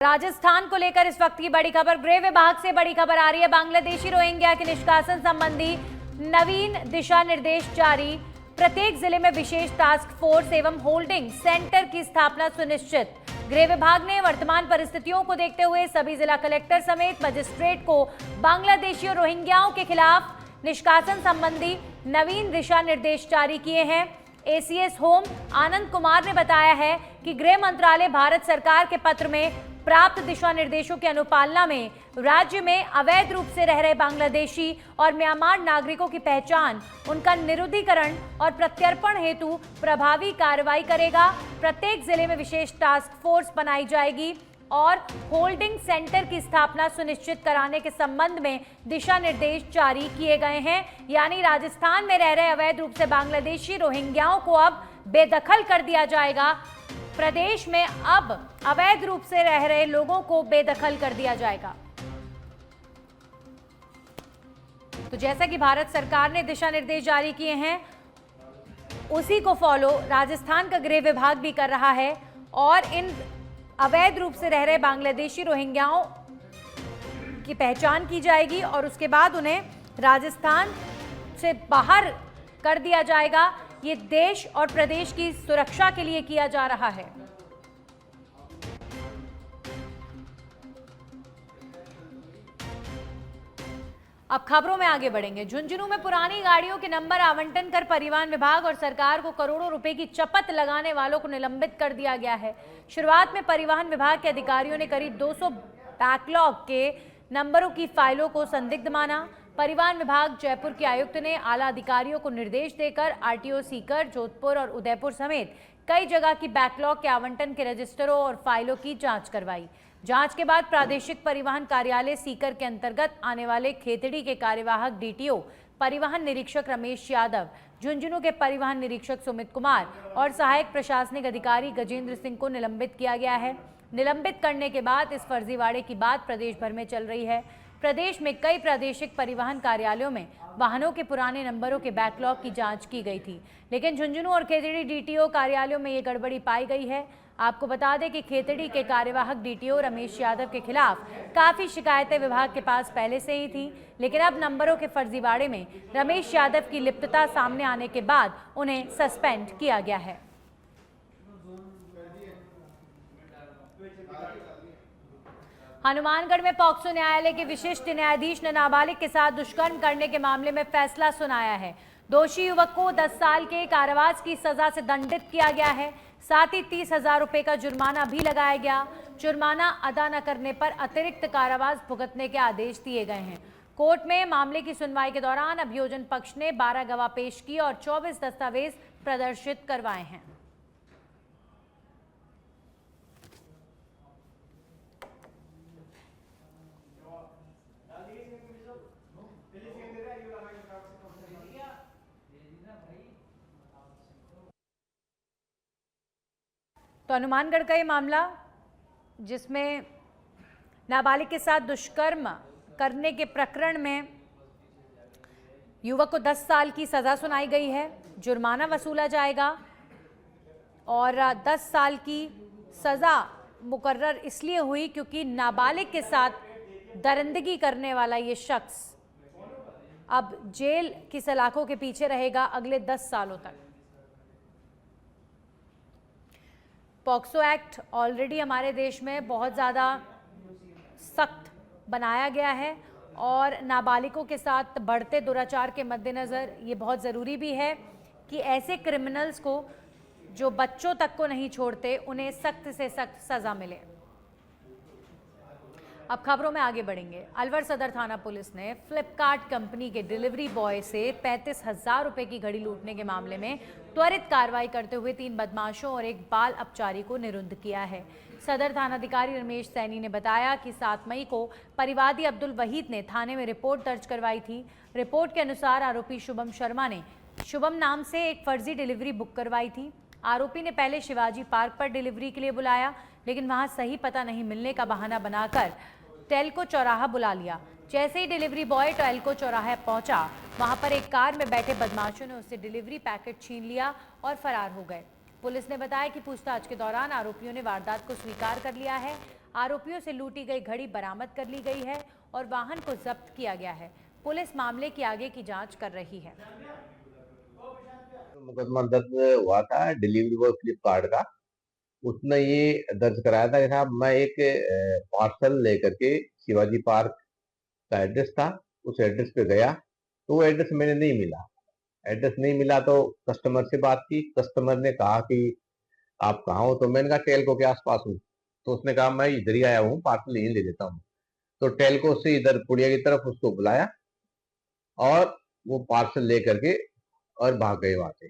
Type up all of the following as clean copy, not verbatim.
राजस्थान को लेकर इस वक्त की बड़ी खबर, गृह विभाग से बड़ी खबर आ रही है। बांग्लादेशी रोहिंग्या के निष्कासन संबंधी नवीन दिशा निर्देश जारी। प्रत्येक जिले में विशेष टास्क फोर्स एवं होल्डिंग सेंटर की स्थापना सुनिश्चित। गृह विभाग ने वर्तमान परिस्थितियों को देखते हुए सभी जिला कलेक्टर समेत मजिस्ट्रेट को बांग्लादेशी और रोहिंग्याओं के खिलाफ निष्कासन संबंधी नवीन दिशा निर्देश जारी किए हैं। एसीएस होम आनंद कुमार ने बताया है कि गृह मंत्रालय भारत सरकार के पत्र में प्राप्त दिशा निर्देशों की अनुपालना में राज्य में अवैध रूप से रह रहे बांग्लादेशी और म्यांमार नागरिकों की पहचान, उनका निरुद्धीकरण और प्रत्यर्पण हेतु प्रभावी कार्रवाई करेगा। प्रत्येक जिले में विशेष टास्क फोर्स बनाई जाएगी और होल्डिंग सेंटर की स्थापना सुनिश्चित कराने के संबंध में दिशा निर्देश जारी किए गए हैं। यानी राजस्थान में रह रहे अवैध रूप से बांग्लादेशी रोहिंग्याओं को अब बेदखल कर दिया जाएगा। प्रदेश में अब अवैध रूप से रह रहे लोगों को बेदखल कर दिया जाएगा। तो जैसा कि भारत सरकार ने दिशा निर्देश जारी किए हैं, उसी को फॉलो राजस्थान का गृह विभाग भी कर रहा है और इन अवैध रूप से रह रहे बांग्लादेशी रोहिंग्याओं की पहचान की जाएगी और उसके बाद उन्हें राजस्थान से बाहर कर दिया जाएगा। ये देश और प्रदेश की सुरक्षा के लिए किया जा रहा है। अब खबरों में आगे बढ़ेंगे। झुंझुनू में पुरानी गाड़ियों के नंबर आवंटन कर परिवहन विभाग और सरकार को करोड़ों रुपए की चपत लगाने वालों को निलंबित कर दिया गया है। शुरुआत में परिवहन विभाग के अधिकारियों ने करीब 200 बैकलॉग के नंबरों की फाइलों को संदिग्ध माना। परिवहन विभाग जयपुर के आयुक्त ने आला अधिकारियों को निर्देश देकर आरटीओ सीकर, जोधपुर और उदयपुर समेत कई जगह की बैकलॉग के आवंटन के रजिस्टरों और फाइलों की जांच करवाई। जांच के बाद प्रादेशिक परिवहन कार्यालय सीकर के अंतर्गत आने वाले खेतड़ी के कार्यवाहक डीटीओ परिवहन निरीक्षक रमेश यादव, झुंझुनू के परिवहन निरीक्षक सुमित कुमार और सहायक प्रशासनिक अधिकारी गजेंद्र सिंह को निलंबित किया गया है। निलंबित करने के बाद इस फर्जीवाड़े की बात प्रदेश भर में चल रही है। प्रदेश में कई प्रादेशिक परिवहन कार्यालयों में वाहनों के पुराने नंबरों के बैकलॉग की जांच की गई थी, लेकिन झुंझुनू और खेतड़ी डीटीओ कार्यालयों में ये गड़बड़ी पाई गई है। आपको बता दें कि खेतड़ी के कार्यवाहक डीटीओ रमेश यादव के खिलाफ काफी शिकायतें विभाग के पास पहले से ही थी, लेकिन अब नंबरों के फर्जीवाड़े में रमेश यादव की लिप्तता सामने आने के बाद उन्हें सस्पेंड किया गया है। हनुमानगढ़ में पॉक्सो न्यायालय के विशिष्ट न्यायाधीश ने नाबालिग के साथ दुष्कर्म करने के मामले में फैसला सुनाया है। दोषी युवक को 10 साल के कारावास की सजा से दंडित किया गया है। साथ ही 30,000 रुपए का जुर्माना भी लगाया गया। जुर्माना अदा न करने पर अतिरिक्त कारावास भुगतने के आदेश दिए गए हैं। कोर्ट में मामले की सुनवाई के दौरान अभियोजन पक्ष ने 12 गवाह पेश किए और 24 दस्तावेज प्रदर्शित करवाए हैं। तो हनुमानगढ़ का ये मामला, जिसमें नाबालिग के साथ दुष्कर्म करने के प्रकरण में युवक को 10 साल की सजा सुनाई गई है, जुर्माना वसूला जाएगा और 10 साल की सजा मुकर्रर इसलिए हुई क्योंकि नाबालिग के साथ दरिंदगी करने वाला ये शख्स अब जेल की सलाखों के पीछे रहेगा अगले 10 सालों तक। पॉक्सो एक्ट ऑलरेडी हमारे देश में बहुत ज़्यादा सख्त बनाया गया है और नाबालिगों के साथ बढ़ते दुराचार के मद्देनज़र ये बहुत ज़रूरी भी है कि ऐसे क्रिमिनल्स को जो बच्चों तक को नहीं छोड़ते, उन्हें सख्त से सख्त सज़ा मिले। अब खबरों में आगे बढ़ेंगे। अलवर सदर थाना पुलिस ने फ्लिपकार्ट कंपनी के डिलीवरी बॉय से 35,000 रुपए की घड़ी लूटने के मामले में त्वरित कार्रवाई करते हुए 3 बदमाशों और एक बाल अपचारी को निरुद्ध किया है। सदर थानाधिकारी रमेश सैनी ने बताया कि 7 मई को परिवादी अब्दुल वहीद ने थाने में रिपोर्ट दर्ज करवाई थी। रिपोर्ट के अनुसार आरोपी शुभम शर्मा ने शुभम नाम से एक फर्जी डिलीवरी बुक करवाई थी। आरोपी ने पहले शिवाजी पार्क पर डिलीवरी के लिए बुलाया, लेकिन वहां सही पता नहीं मिलने का बहाना बनाकर टेल्को चौराहा बुला लिया। जैसे ही डिलीवरी बॉय टेल्को चौराहा पहुंचा, वहां पर एक कार में बैठे बदमाशों ने उससे डिलीवरी पैकेट छीन लिया और फरार हो गए। पुलिस ने बताया कि पूछताछ के दौरान आरोपियों ने वारदात को स्वीकार कर लिया है। आरोपियों से लूटी गई घड़ी बरामद कर ली गई है और वाहन को जब्त किया गया है। पुलिस मामले की आगे की जांच कर रही है। मुकदमा दर्ज हुआ था डिलीवरी बॉय फ्लिपकार्ट का। उसने ये दर्ज कराया था कि साहब मैं एक पार्सल लेकर के शिवाजी पार्क का एड्रेस था, उस एड्रेस पे गया तो वो एड्रेस मैंने नहीं मिला। एड्रेस नहीं मिला तो कस्टमर से बात की। कस्टमर ने कहा कि आप कहाँ हो? तो मैंने कहा टेल्को के आसपास हूँ। तो उसने कहा मैं इधर ही आया हूँ, पार्सल यहीं ले लेता हूँ। तो टेल्को से इधर पुड़िया की तरफ उसको बुलाया और वो पार्सल ले करके और भाग गए वहां से।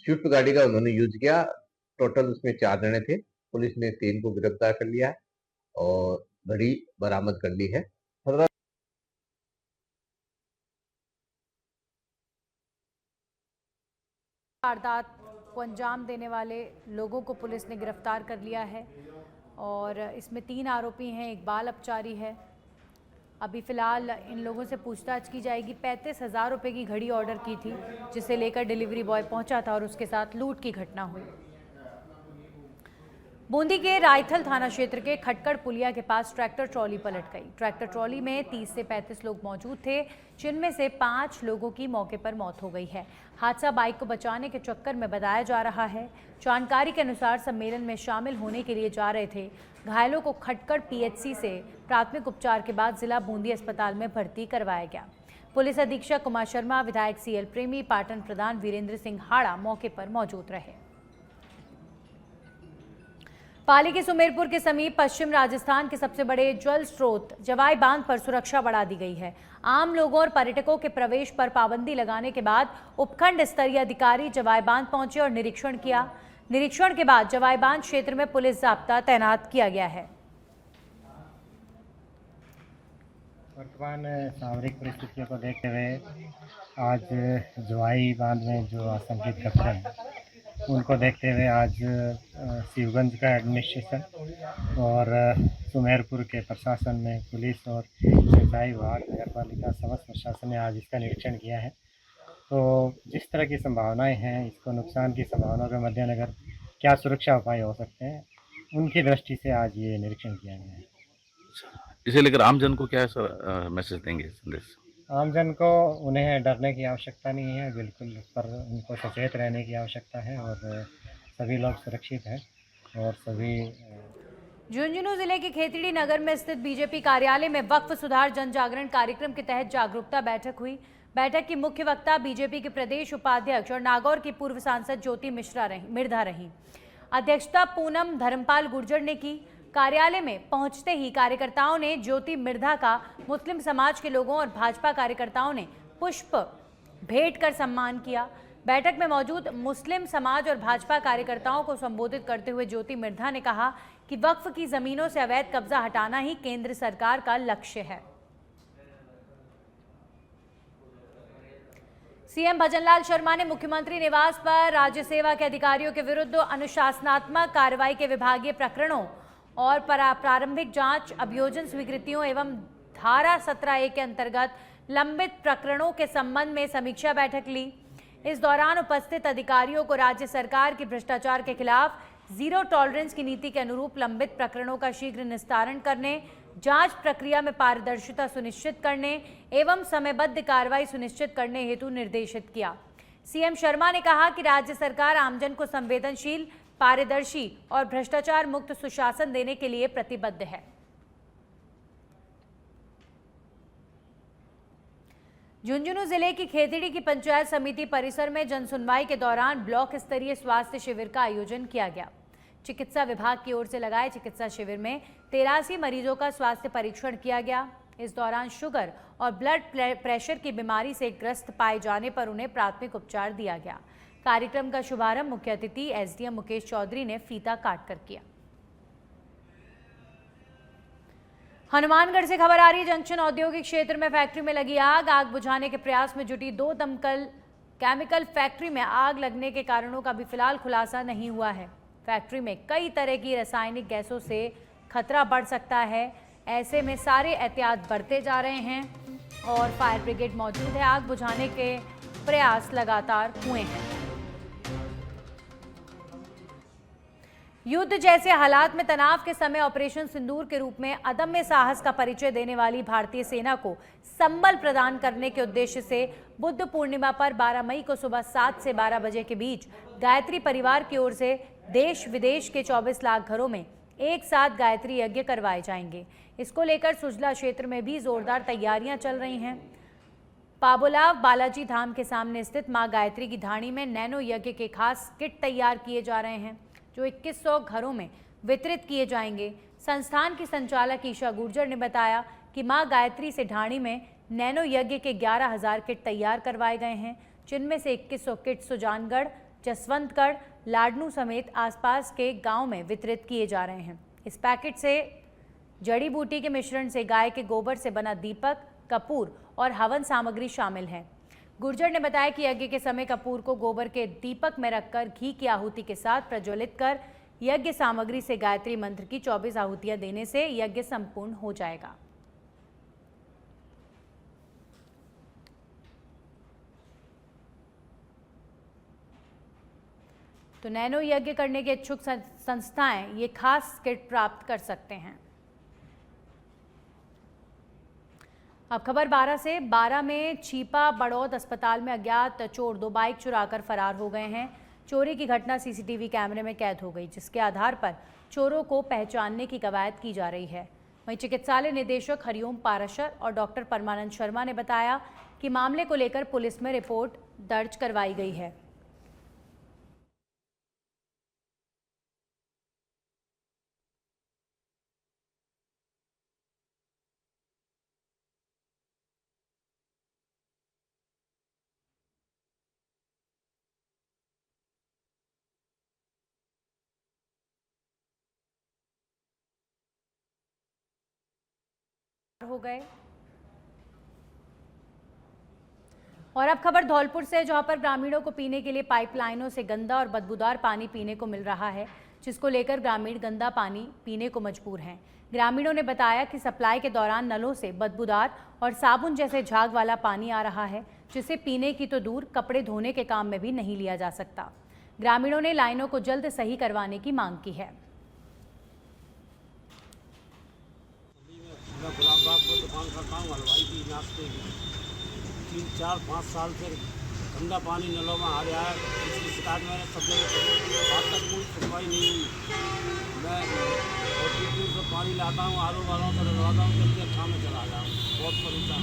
स्विफ्ट गाड़ी का उन्होंने यूज किया। टोटल उसमें 4 जने थे। पुलिस ने 3 को गिरफ्तार कर लिया है और घड़ी बरामद कर ली है। वारदात को अंजाम देने वाले लोगों को पुलिस ने गिरफ्तार कर लिया है और इसमें 3 आरोपी हैं, एक बाल अपचारी है। अभी फिलहाल इन लोगों से पूछताछ की जाएगी। 35,000 रुपये की घड़ी ऑर्डर की थी जिसे लेकर डिलीवरी बॉय पहुंचा था और उसके साथ लूट की घटना हुई। बूंदी के रायथल थाना क्षेत्र के खटकड़ पुलिया के पास ट्रैक्टर ट्रॉली पलट गई। ट्रैक्टर ट्रॉली में 30 से 35 लोग मौजूद थे, जिनमें से 5 लोगों की मौके पर मौत हो गई है। हादसा बाइक को बचाने के चक्कर में बताया जा रहा है। जानकारी के अनुसार सम्मेलन में शामिल होने के लिए जा रहे थे। घायलों को खटकड़ पीएचसी से प्राथमिक उपचार के बाद जिला बूंदी अस्पताल में भर्ती करवाया गया। पुलिस अधीक्षक कुमार शर्मा, विधायक सीएल प्रेमी, पाटन प्रधान वीरेंद्र सिंह हाड़ा मौके पर मौजूद रहे। पाली के सुमेरपुर के समीप पश्चिम राजस्थान के सबसे बड़े जल स्रोत जवाई बांध पर सुरक्षा बढ़ा दी गई है। आम लोगों और पर्यटकों के प्रवेश पर पाबंदी लगाने के बाद उपखंड स्तरीय अधिकारी जवाई बांध पहुंचे और निरीक्षण किया। निरीक्षण के बाद जवाई बांध क्षेत्र में पुलिस जाब्ता तैनात किया गया है। वर्तमान सामरिक परिस्थितियों को देखते हुए आज जवाई बांध में जो आशंकित खतरे हैं उनको देखते हुए आज शिवगंज का एडमिनिस्ट्रेशन और सुमेरपुर के प्रशासन में पुलिस और सिंचाई विभाग, नगर पालिका, समस्त प्रशासन ने आज इसका निरीक्षण किया है। तो जिस तरह की संभावनाएं हैं, इसको नुकसान की संभावनाओं के मद्देनजर क्या सुरक्षा उपाय हो सकते हैं, उनकी दृष्टि से आज ये निरीक्षण किया गया है। इसे लेकर आमजन को क्या मैसेज देंगे, संदेश? आमजन को उन्हें डरने की आवश्यकता नहीं है, बिल्कुल, पर उनको सचेत रहने की आवश्यकता है और सभी लोग सुरक्षित हैं और सभी। झुंझुनू जिले के खेतड़ी नगर में स्थित बीजेपी कार्यालय में वक्फ सुधार जन जागरण कार्यक्रम के तहत जागरूकता बैठक हुई। बैठक की मुख्य वक्ता बीजेपी के प्रदेश उपाध्यक्ष और नागौर की पूर्व सांसद ज्योति मिर्धा रही। अध्यक्षता पूनम धर्मपाल गुर्जर ने की। कार्यालय में पहुंचते ही कार्यकर्ताओं ने ज्योति मिर्धा का मुस्लिम समाज के लोगों और भाजपा कार्यकर्ताओं ने पुष्प भेंट कर सम्मान किया। बैठक में मौजूद मुस्लिम समाज और भाजपा कार्यकर्ताओं को संबोधित करते हुए ज्योति मिर्धा ने कहा कि वक्फ की जमीनों से अवैध कब्जा हटाना ही केंद्र सरकार का लक्ष्य है। सीएम भजनलाल शर्मा ने मुख्यमंत्री निवास पर राज्य सेवा के अधिकारियों के विरुद्ध अनुशासनात्मक कार्रवाई के विभागीय प्रकरणों और प्रारंभिक जांच, अभियोजन स्वीकृतियों एवं धारा 17A के अंतर्गत लंबित प्रकरणों के संबंध में समीक्षा बैठक ली। इस दौरान उपस्थित अधिकारियों को राज्य सरकार की भ्रष्टाचार के खिलाफ जीरो टॉलरेंस की नीति के अनुरूप लंबित प्रकरणों का शीघ्र निस्तारण करने, जांच प्रक्रिया में पारदर्शिता सुनिश्चित करने एवं समयबद्ध कार्रवाई सुनिश्चित करने हेतु निर्देशित किया। सीएम शर्मा ने कहा कि राज्य सरकार आमजन को संवेदनशील, पारदर्शी और भ्रष्टाचार मुक्त सुशासन देने के लिए प्रतिबद्ध है। झुंझुनू जिले की खेतड़ी की पंचायत समिति परिसर में जनसुनवाई के दौरान ब्लॉक स्तरीय स्वास्थ्य शिविर का आयोजन किया गया। चिकित्सा विभाग की ओर से लगाए चिकित्सा शिविर में 83 मरीजों का स्वास्थ्य परीक्षण किया गया। इस दौरान शुगर और ब्लड प्रेशर की बीमारी से ग्रस्त पाए जाने पर उन्हें प्राथमिक उपचार दिया गया। कार्यक्रम का शुभारंभ मुख्य अतिथि एसडीएम मुकेश चौधरी ने फीता काटकर किया। हनुमानगढ़ से खबर आ रही है, जंक्शन औद्योगिक क्षेत्र में फैक्ट्री में लगी आग। आग बुझाने के प्रयास में जुटी 2 दमकल केमिकल फैक्ट्री में आग लगने के कारणों का भी फिलहाल खुलासा नहीं हुआ है। फैक्ट्री में कई तरह की रासायनिक गैसों से खतरा बढ़ सकता है। ऐसे में सारे एहतियात बरते जा रहे हैं और फायर ब्रिगेड मौजूद है। आग बुझाने के प्रयास लगातार हुए हैं। युद्ध जैसे हालात में तनाव के समय ऑपरेशन सिंदूर के रूप में अदम्य साहस का परिचय देने वाली भारतीय सेना को संबल प्रदान करने के उद्देश्य से बुद्ध पूर्णिमा पर 12 मई को सुबह 7 से 12 बजे के बीच गायत्री परिवार की ओर से देश विदेश के 24 लाख घरों में एक साथ गायत्री यज्ञ करवाए जाएंगे। इसको लेकर सुजला क्षेत्र में भी जोरदार तैयारियां चल रही हैं। पाबोलाव बालाजी धाम के सामने स्थित मां गायत्री की ढाणी में नैनो यज्ञ के खास किट तैयार किए जा रहे हैं, जो 2100 घरों में वितरित किए जाएंगे। संस्थान की संचालक ईशा गुर्जर ने बताया कि मां गायत्री से ढाणी में नैनो यज्ञ के 11,000 किट तैयार करवाए गए हैं, जिनमें से 2100 किट सुजानगढ़, जसवंतगढ़, लाडनू समेत आसपास के गांव में वितरित किए जा रहे हैं। इस पैकेट से जड़ी बूटी के मिश्रण से गाय के गोबर से बना दीपक, कपूर और हवन सामग्री शामिल है। गुर्जर ने बताया कि यज्ञ के समय कपूर को गोबर के दीपक में रखकर घी की आहुति के साथ प्रज्वलित कर यज्ञ सामग्री से गायत्री मंत्र की 24 आहुतियां देने से यज्ञ संपूर्ण हो जाएगा। तो नैनो यज्ञ करने के इच्छुक संस्थाएं ये खास किट प्राप्त कर सकते हैं। अब खबर 12 से। 12 में छीपा बड़ौद अस्पताल में अज्ञात चोर 2 बाइक चुराकर फरार हो गए हैं। चोरी की घटना सीसीटीवी कैमरे में कैद हो गई, जिसके आधार पर चोरों को पहचानने की कवायद की जा रही है। वहीं चिकित्सालय निदेशक हरिओम पाराशर और डॉक्टर परमानंद शर्मा ने बताया कि मामले को लेकर पुलिस में रिपोर्ट दर्ज करवाई गई है। हो गए। और अब खबर धौलपुर से, जहां पर ग्रामीणों को पीने के लिए पाइपलाइनों से गंदा और बदबूदार पानी पीने को मिल रहा है, जिसको लेकर ग्रामीण गंदा पानी पीने को मजबूर हैं। ग्रामीणों ने बताया कि सप्लाई के दौरान नलों से बदबूदार और साबुन जैसे झाग वाला पानी आ रहा है, जिसे पीने की तो दूर कपड़े धोने के काम में भी नहीं लिया जा सकता। ग्रामीणों ने लाइनों को जल्द सही करवाने की मांग की है। मैं गुलाबबाग में दुकान करता हूँ हलवाई की, नाश्ते की। 3, 4, 5 साल से गंदा पानी नलों में आ रहा है। इसकी शिकायत मैंने सब जगह की, आज तक कोई सुनवाई नहीं हुई। मैं और 3 दिन से पानी लाता हूँ, आलू वालों से डलवाता हूँ, जल्दी अच्छा में चला जाऊँ। बहुत परेशान।